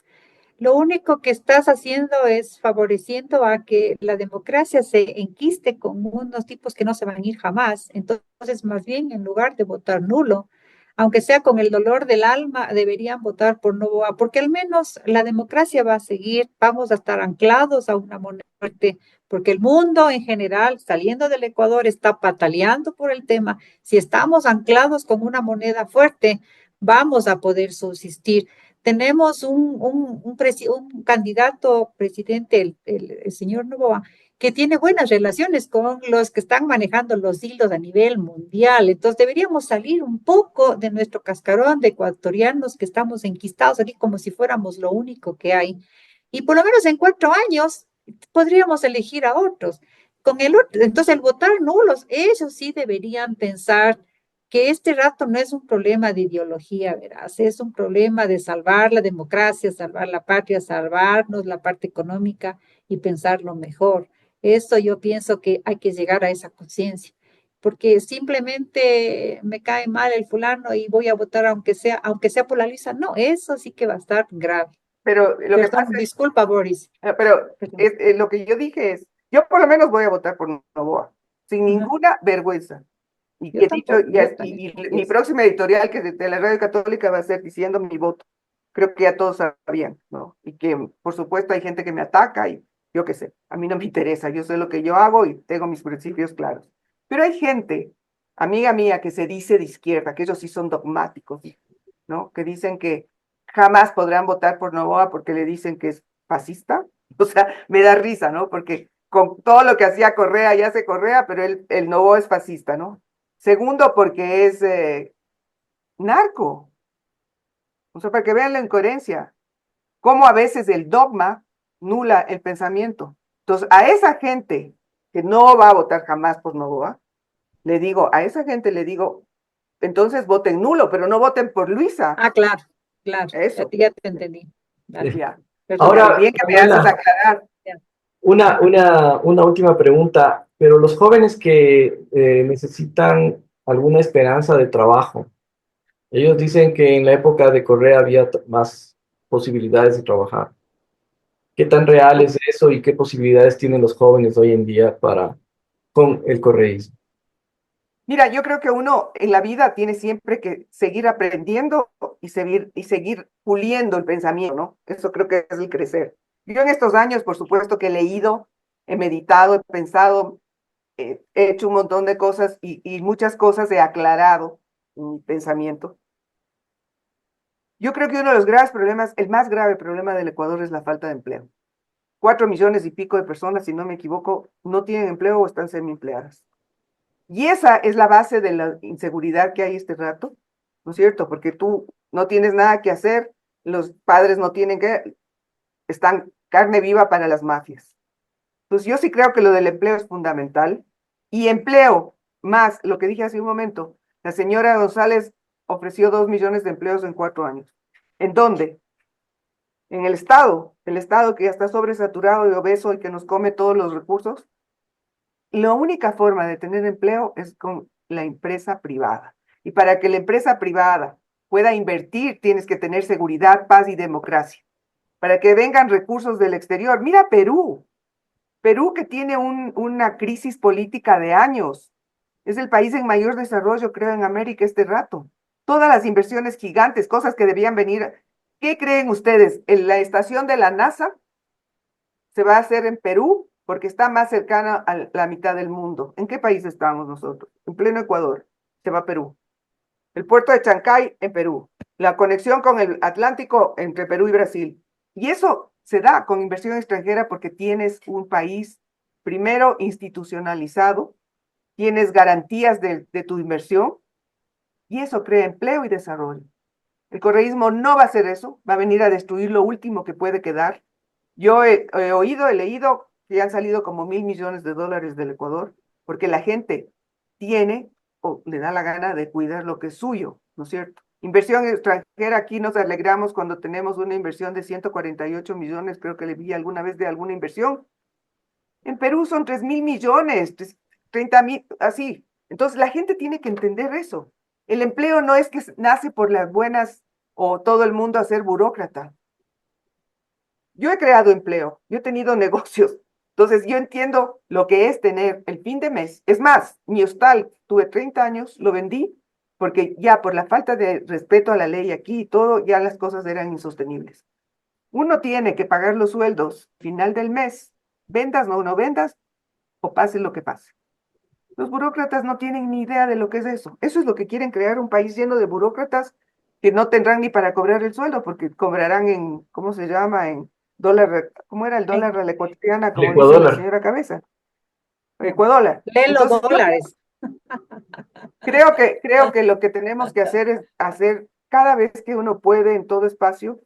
lo único que estás haciendo es favoreciendo a que la democracia se enquiste con unos tipos que no se van a ir jamás. Entonces, más bien, en lugar de votar nulo, aunque sea con el dolor del alma, deberían votar por Noboa, porque al menos la democracia va a seguir, vamos a estar anclados a una moneda fuerte, porque el mundo en general, saliendo del Ecuador, está pataleando por el tema. Si estamos anclados con una moneda fuerte, vamos a poder subsistir. Tenemos un candidato presidente, el señor Noboa, que tiene buenas relaciones con los que están manejando los hilos a nivel mundial. Entonces deberíamos salir un poco de nuestro cascarón de ecuatorianos que estamos enquistados aquí como si fuéramos lo único que hay. Y por lo menos en 4 años podríamos elegir a otros. Entonces el votar nulos, ellos sí deberían pensar que este rato no es un problema de ideología, verás, es un problema de salvar la democracia, salvar la patria, salvarnos la parte económica y pensarlo mejor. Eso yo pienso que hay que llegar a esa conciencia, porque simplemente me cae mal el fulano y voy a votar aunque sea por la lista. No, eso sí que va a estar grave. Pero lo que Perdón, pasa es, disculpa, Boris. pero Perdón. lo que yo dije es, yo por lo menos voy a votar por Noboa, sin Ajá. ninguna vergüenza. Y Yo que he dicho, tampoco, yo también mi confieso. próxima editorial que de la Radio Católica va a ser diciendo mi voto. Creo que ya todos sabían, ¿no? Y que por supuesto hay gente que me ataca y yo qué sé, a mí no me interesa, yo sé lo que yo hago y tengo mis principios claros. Pero hay gente, amiga mía, que se dice de izquierda, que ellos sí son dogmáticos, ¿no? Que dicen que jamás podrán votar por Noboa porque le dicen que es fascista. O sea, me da risa, ¿no? Porque con todo lo que hacía Correa, ya hace Correa, pero el Noboa es fascista, ¿no? Segundo, porque es narco. O sea, para que vean la incoherencia, cómo a veces el dogma nula el pensamiento. Entonces, a esa gente que no va a votar jamás por Noboa, le digo, a esa gente le digo, entonces voten nulo, pero no voten por Luisa. Ah, claro, claro, Eso, ya te entendí. Dale, ya. perdón. Ya, y ahora, bien que me haces Manuela, aclarar. Ya. una última pregunta. pero los jóvenes que necesitan alguna esperanza de trabajo, ellos dicen que en la época de Correa había más posibilidades de trabajar. ¿Qué tan real es eso y qué posibilidades tienen los jóvenes hoy en día para con el correísmo? Mira, yo creo que uno en la vida tiene siempre que seguir aprendiendo y seguir puliendo el pensamiento, ¿no? Eso creo que es el crecer. Yo en estos años, por supuesto que he leído, he meditado, he pensado, he hecho un montón de cosas y muchas cosas he aclarado en mi pensamiento. Yo creo que uno de los graves problemas, el más grave problema del Ecuador es la falta de empleo. 4 millones y pico de personas, si no me equivoco, no tienen empleo o están semi-empleadas. Y esa es la base de la inseguridad que hay este rato, ¿no es cierto? Porque tú no tienes nada que hacer, los padres no tienen que, están carne viva para las mafias. Entonces yo sí creo que lo del empleo es fundamental. Y empleo, más lo que dije hace un momento, la señora González ofreció 2 millones de empleos en 4 años. ¿En dónde? En el Estado que ya está sobresaturado y obeso y que nos come todos los recursos. La única forma de tener empleo es con la empresa privada. Y para que la empresa privada pueda invertir, tienes que tener seguridad, paz y democracia. Para que vengan recursos del exterior. Mira Perú. Perú que tiene una crisis política de años. Es el país en mayor desarrollo, creo, en América este rato. Todas las inversiones gigantes, cosas que debían venir. ¿Qué creen ustedes? ¿En la estación de la NASA se va a hacer en Perú porque está más cercana a la mitad del mundo? ¿En qué país estamos nosotros? En pleno Ecuador. Se va a Perú. El puerto de Chancay en Perú. La conexión con el Atlántico entre Perú y Brasil. Y eso se da con inversión extranjera porque tienes un país primero institucionalizado, tienes garantías de tu inversión y eso crea empleo y desarrollo. El correísmo no va a hacer eso, va a venir a destruir lo último que puede quedar. Yo he oído, he leído que han salido como $1.000 millones del Ecuador, porque la gente tiene o le da la gana de cuidar lo que es suyo, ¿no es cierto? Inversión extranjera, aquí nos alegramos cuando tenemos una inversión de 148 millones, creo que le vi alguna vez de alguna inversión. En Perú son 3.000 millones, 30.000, así. Entonces la gente tiene que entender eso. El empleo no es que nace por las buenas o todo el mundo a ser burócrata. Yo he creado empleo, yo he tenido negocios, entonces yo entiendo lo que es tener el fin de mes. Es más, mi hostal, tuve 30 años, lo vendí porque ya por la falta de respeto a la ley aquí y todo, ya las cosas eran insostenibles. Uno tiene que pagar los sueldos final del mes, vendas o no vendas, o pase lo que pase. Los burócratas no tienen ni idea de lo que es eso. Eso es lo que quieren crear, un país lleno de burócratas que no tendrán ni para cobrar el sueldo, porque cobrarán en, ¿cómo se llama? En dólar, ¿cómo era el En dólar a la ecuatoriana? El Como dice la Ecuador. señora Cabeza, ecuadólar. lee los Entonces, yo dólares. creo que lo que tenemos que hacer es hacer cada vez que uno puede en todo espacio.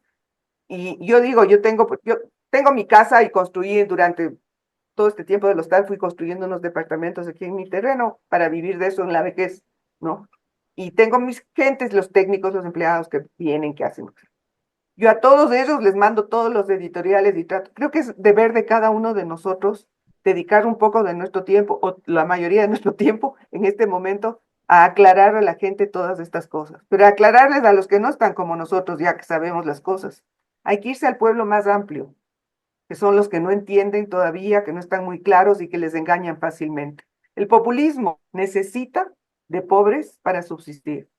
Y yo digo, yo tengo mi casa y construí durante todo este tiempo del hostal, fui construyendo unos departamentos aquí en mi terreno para vivir de eso en la vejez, ¿no? Y tengo mis gentes, los técnicos, los empleados que vienen, que hacen. Yo a todos ellos les mando todos los editoriales y trato. Creo que es deber de cada uno de nosotros dedicar un poco de nuestro tiempo, o la mayoría de nuestro tiempo en este momento, a aclarar a la gente todas estas cosas. Pero aclararles a los que no están como nosotros, ya que sabemos las cosas. Hay que irse al pueblo más amplio, que son los que no entienden todavía, que no están muy claros y que les engañan fácilmente. El populismo necesita de pobres para subsistir.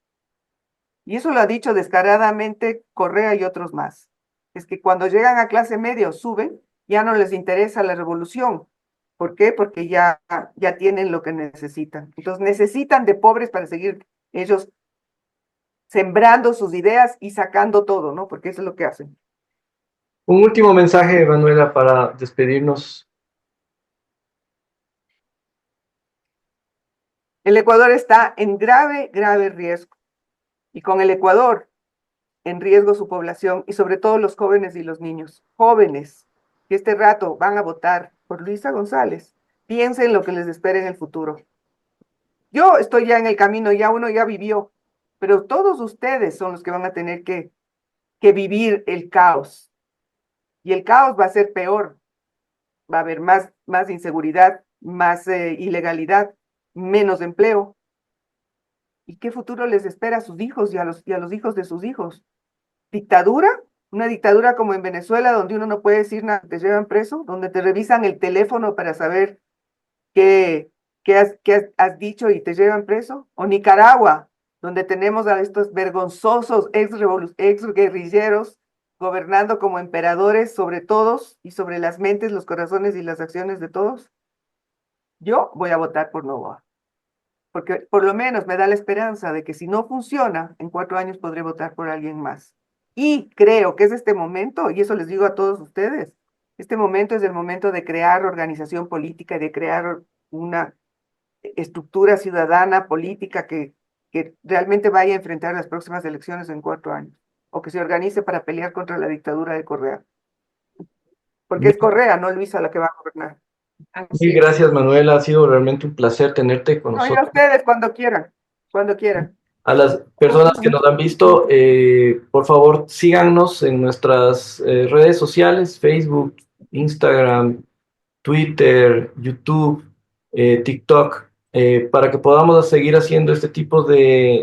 Y eso lo ha dicho descaradamente Correa y otros más. Es que cuando llegan a clase media o suben, ya no les interesa la revolución. ¿Por qué? Porque ya tienen lo que necesitan. Entonces necesitan de pobres para seguir ellos sembrando sus ideas y sacando todo, ¿no? Porque eso es lo que hacen. Un último mensaje, Manuela, para despedirnos. El Ecuador está en grave, grave riesgo. Y con el Ecuador en riesgo su población y sobre todo los jóvenes y los niños. Jóvenes que este rato van a votar por Luisa González. Piensen lo que les espera en el futuro. Yo estoy ya en el camino, ya uno ya vivió, pero todos ustedes son los que van a tener que vivir el caos. Y el caos va a ser peor, va a haber más inseguridad más ilegalidad, menos empleo. ¿Y qué futuro les espera a sus hijos y a los hijos de sus hijos? ¿Dictadura? Una dictadura como en Venezuela, donde uno no puede decir nada, te llevan preso, donde te revisan el teléfono para saber qué has dicho y te llevan preso. O Nicaragua, donde tenemos a estos vergonzosos ex guerrilleros gobernando como emperadores sobre todos y sobre las mentes, los corazones y las acciones de todos. Yo voy a votar por Novoa, porque por lo menos me da la esperanza de que si no funciona, en 4 años podré votar por alguien más. Y creo que es este momento, y eso les digo a todos ustedes, este momento es el momento de crear organización política y de crear una estructura ciudadana política que realmente vaya a enfrentar las próximas elecciones en 4 años, o que se organice para pelear contra la dictadura de Correa, porque es Correa, no Luisa, la que va a gobernar. Así Mil es. gracias, Manuela. Ha sido realmente un placer tenerte con No, y a nosotros. ustedes cuando quieran, cuando quieran. A las personas que nos han visto, por favor, síganos en nuestras redes sociales, Facebook, Instagram, Twitter, YouTube, TikTok, para que podamos seguir haciendo este tipo de